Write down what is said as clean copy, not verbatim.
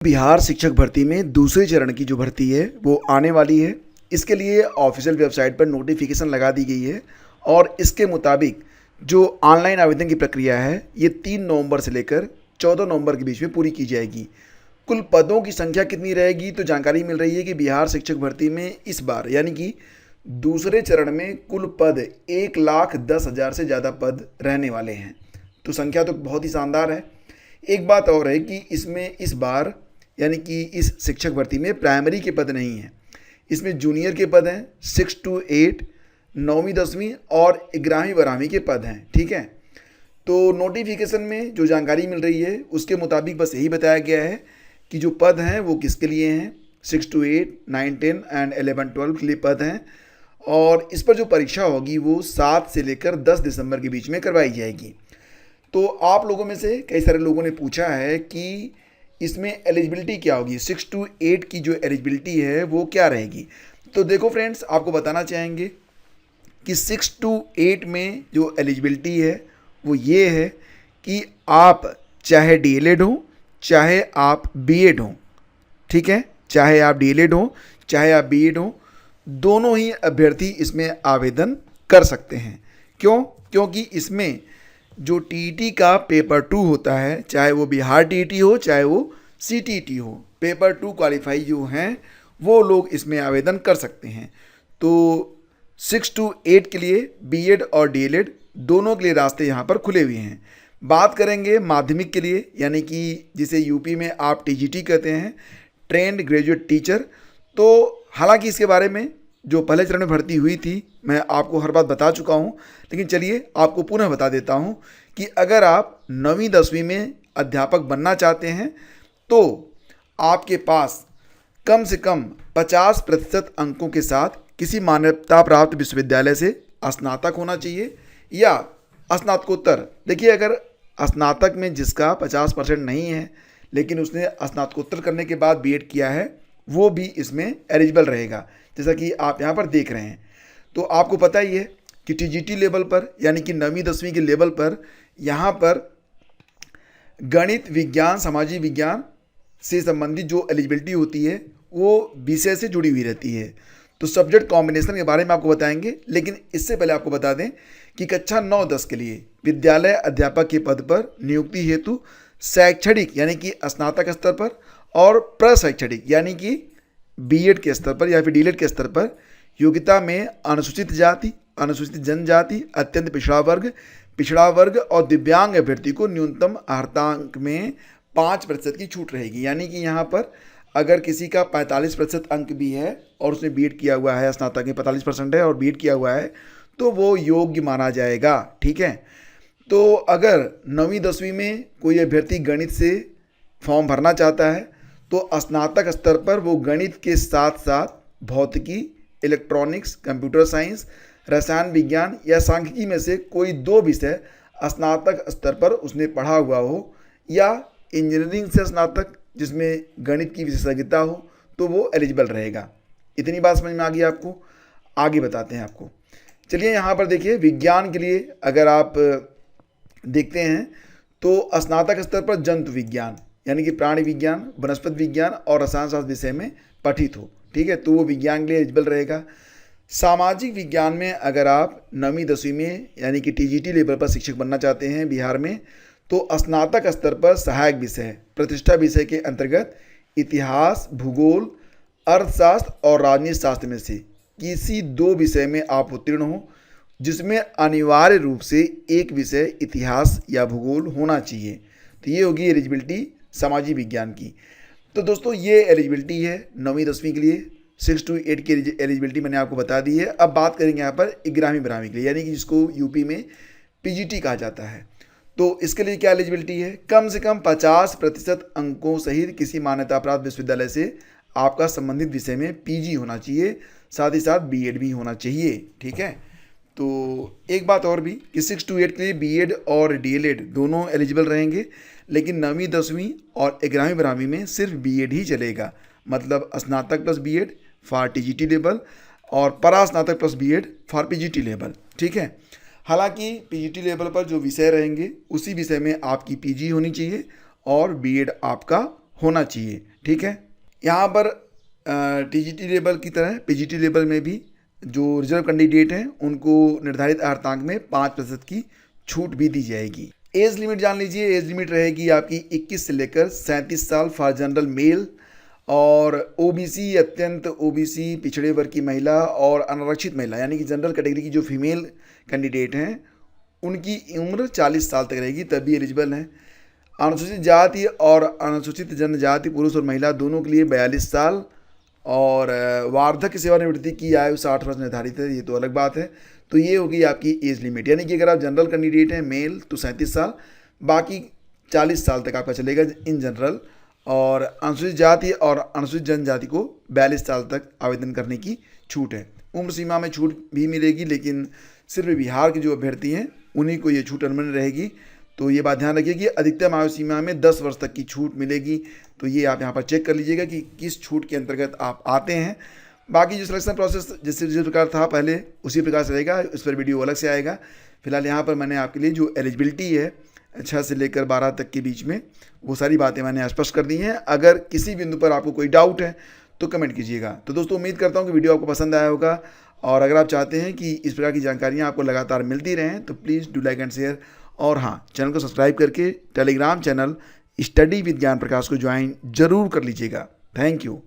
बिहार शिक्षक भर्ती में दूसरे चरण की जो भर्ती है वो आने वाली है। इसके लिए ऑफिशियल वेबसाइट पर नोटिफिकेशन लगा दी गई है और इसके मुताबिक जो ऑनलाइन आवेदन की प्रक्रिया है ये 3 नवंबर से लेकर 14 नवंबर के बीच में पूरी की जाएगी। कुल पदों की संख्या कितनी रहेगी तो जानकारी मिल रही है कि बिहार शिक्षक भर्ती में इस बार यानी कि दूसरे चरण में कुल पद 1,10,000 से ज़्यादा पद रहने वाले हैं। तो संख्या तो बहुत ही शानदार है। एक बात और है कि इसमें इस बार यानी कि इस शिक्षक भर्ती में प्राइमरी के पद नहीं हैं, इसमें जूनियर के पद हैं, 6 to 8, 9वीं 10वीं और 11वीं 12वीं के पद हैं। ठीक है, तो नोटिफिकेशन में जो जानकारी मिल रही है उसके मुताबिक बस यही बताया गया है कि जो पद हैं वो किसके लिए हैं, 6 to 8, 9, 10 एंड 11, 12 के लिए पद हैं और इस पर जो परीक्षा होगी वो 7 से लेकर 10 दिसंबर के बीच में करवाई जाएगी। तो आप लोगों में से कई सारे लोगों ने पूछा है कि इसमें एलिजिबिलिटी क्या होगी, 6 to 8 की जो एलिजिबिलिटी है वो क्या रहेगी। तो देखो फ्रेंड्स, आपको बताना चाहेंगे कि 6 to 8 में जो एलिजिबिलिटी है वो ये है कि आप चाहे डीएलएड हो चाहे आप बीएड हो, ठीक है, चाहे आप डीएलएड हो चाहे आप बीएड हो, दोनों ही अभ्यर्थी इसमें आवेदन कर सकते हैं। क्यों? क्योंकि इसमें जो टीईटी का पेपर 2 होता है, चाहे वो बिहार टीईटी हो चाहे वो सीटीईटी हो, पेपर 2 क्वालिफाई जो हैं वो लोग इसमें आवेदन कर सकते हैं। तो 6 to 8 के लिए बीएड और डीएलएड दोनों के लिए रास्ते यहाँ पर खुले हुए हैं। बात करेंगे माध्यमिक के लिए, यानी कि जिसे यूपी में आप टीजीटी कहते हैं, ट्रेंड ग्रेजुएट टीचर। तो हालांकि इसके बारे में जो पहले चरण में भर्ती हुई थी मैं आपको हर बात बता चुका हूं, लेकिन चलिए आपको पुनः बता देता हूं कि अगर आप 9वीं 10वीं में अध्यापक बनना चाहते हैं तो आपके पास कम से कम 50% अंकों के साथ किसी मान्यता प्राप्त विश्वविद्यालय से स्नातक होना चाहिए या स्नातकोत्तर। देखिए, अगर स्नातक में जिसका 50% नहीं है लेकिन उसने स्नातकोत्तर करने के बाद बीएड किया है वो भी इसमें एलिजिबल रहेगा, जैसा कि आप यहाँ पर देख रहे हैं। तो आपको पता ही है कि टीजीटी लेवल पर यानी कि 9वीं 10वीं के लेवल पर यहाँ पर गणित, विज्ञान, सामाजिक विज्ञान से संबंधित जो एलिजिबिलिटी होती है वो विषय से जुड़ी हुई रहती है। तो सब्जेक्ट कॉम्बिनेशन के बारे में आपको बताएंगे, लेकिन इससे पहले आपको बता दें कि कक्षा 9-10 के लिए विद्यालय अध्यापक के पद पर नियुक्ति हेतु शैक्षणिक यानी कि स्नातक स्तर पर और प्रशैक्षणिक यानी कि बीएड के स्तर पर या फिर डीएलएड के स्तर पर योग्यता में अनुसूचित जाति, अनुसूचित जनजाति, अत्यंत पिछड़ा वर्ग और दिव्यांग अभ्यर्थी को न्यूनतम अर्हतांक में 5% की छूट रहेगी। यानी कि यहाँ पर अगर किसी का 45% अंक भी है और उसने बीएड किया हुआ है, स्नातक में 45% है और बीएड किया हुआ है, तो वो योग्य माना जाएगा। ठीक है, तो अगर 9वीं 10वीं में कोई अभ्यर्थी गणित से फॉर्म भरना चाहता है तो स्नातक स्तर पर वो गणित के साथ साथ भौतिकी, इलेक्ट्रॉनिक्स, कंप्यूटर साइंस, रसायन विज्ञान या सांख्यिकी में से कोई 2 विषय स्नातक स्तर पर उसने पढ़ा हुआ हो या इंजीनियरिंग से स्नातक जिसमें गणित की विशेषज्ञता हो तो वो एलिजिबल रहेगा। इतनी बात समझ में आ गई आपको? आगे बताते हैं आपको। चलिए यहाँ पर देखिए, विज्ञान के लिए अगर आप देखते हैं तो स्नातक स्तर पर जंतु विज्ञान यानी कि प्राणी विज्ञान, वनस्पति विज्ञान और रसायन शास्त्र विषय में पठित हो, ठीक है, तो वो विज्ञान के लिए एलिजिबल रहेगा। सामाजिक विज्ञान में अगर आप 9वीं 10वीं में यानी कि टीजीटी लेवल पर शिक्षक बनना चाहते हैं बिहार में, तो स्नातक स्तर पर सहायक विषय, प्रतिष्ठा विषय के अंतर्गत इतिहास, भूगोल, अर्थशास्त्र और राजनीति शास्त्र में से किसी 2 विषय में आप उत्तीर्ण हो, जिसमें अनिवार्य रूप से एक विषय इतिहास या भूगोल होना चाहिए। तो ये होगी एलिजिबिलिटी सामाजिक विज्ञान की। तो दोस्तों, ये एलिजिबिलिटी है 9वीं 10वीं के लिए। 6 to 8 की एलिजिबिलिटी मैंने आपको बता दी है। अब बात करेंगे यहाँ पर 11वीं 12वीं के लिए, यानी कि जिसको यूपी में पीजीटी कहा जाता है। तो इसके लिए क्या एलिजिबिलिटी है? कम से कम 50% अंकों सहित किसी मान्यता प्राप्त विश्वविद्यालय से आपका संबंधित विषय में पीजी होना चाहिए, साथ ही साथ बीएड भी होना चाहिए। ठीक है, तो एक बात और भी कि 6 to 8 के लिए बीएड और डीएलएड दोनों एलिजिबल रहेंगे, लेकिन 9वीं 10वीं और 11वीं 12वीं में सिर्फ बीएड ही चलेगा, मतलब स्नातक plus BEd for TGT level और परास्नातक plus BEd for PGT level. ठीक है, हालांकि पीजीटी लेवल पर जो विषय रहेंगे उसी विषय में आपकी पीजी होनी चाहिए और बीएड आपका होना चाहिए। ठीक है। यहाँ पर टीजीटी लेवल की तरह पीजीटी लेवल में भी जो रिजर्व कैंडिडेट हैं उनको निर्धारित अर्हतांक में 5% की छूट भी दी जाएगी। एज लिमिट जान लीजिए। एज लिमिट रहेगी आपकी 21 से लेकर 37 साल फॉर जनरल मेल, और ओबीसी, अत्यंत ओबीसी, पिछड़े वर्ग की महिला और अनारक्षित महिला यानी कि जनरल कैटेगरी की जो फीमेल कैंडिडेट हैं उनकी उम्र 40 साल तक रहेगी, तभी एलिजिबल हैं। अनुसूचित जाति और अनुसूचित जनजाति पुरुष और महिला दोनों के लिए 42 साल, और वार्धक्य सेवानिवृत्ति की आयु 60 वर्ष निर्धारित है, ये तो अलग बात है। तो ये होगी आपकी एज लिमिट, यानी कि अगर आप जनरल कैंडिडेट हैं मेल तो 37 साल, बाकी 40 साल तक आपका चलेगा इन जनरल, और अनुसूचित जाति और अनुसूचित जनजाति को 42 साल तक आवेदन करने की छूट है। उम्र सीमा में छूट भी मिलेगी, लेकिन सिर्फ बिहार के जो अभ्यर्थी हैं उन्हीं को ये छूट अनमन्य रहेगी। तो ये बात ध्यान रखिए कि अधिकतम आयु सीमा में 10 वर्ष तक की छूट मिलेगी। तो ये आप यहाँ पर चेक कर लीजिएगा कि किस छूट के अंतर्गत आप आते हैं। बाकी जो सिलेक्शन प्रोसेस जिस प्रकार था पहले उसी प्रकार से रहेगा, उस पर वीडियो अलग से आएगा। फिलहाल यहाँ पर मैंने आपके लिए जो एलिजिबिलिटी है 6 से लेकर 12 तक के बीच में, वो सारी बातें मैंने स्पष्ट कर दी हैं। अगर किसी बिंदु पर आपको कोई डाउट है तो कमेंट कीजिएगा। तो दोस्तों उम्मीद करता हूँ कि वीडियो आपको पसंद आया होगा, और अगर आप चाहते हैं कि इस प्रकार की जानकारियाँ आपको लगातार मिलती रहें तो please do like and share, और हाँ, चैनल को सब्सक्राइब करके टेलीग्राम चैनल स्टडी विद ज्ञान प्रकाश को ज्वाइन जरूर कर लीजिएगा। Thank you.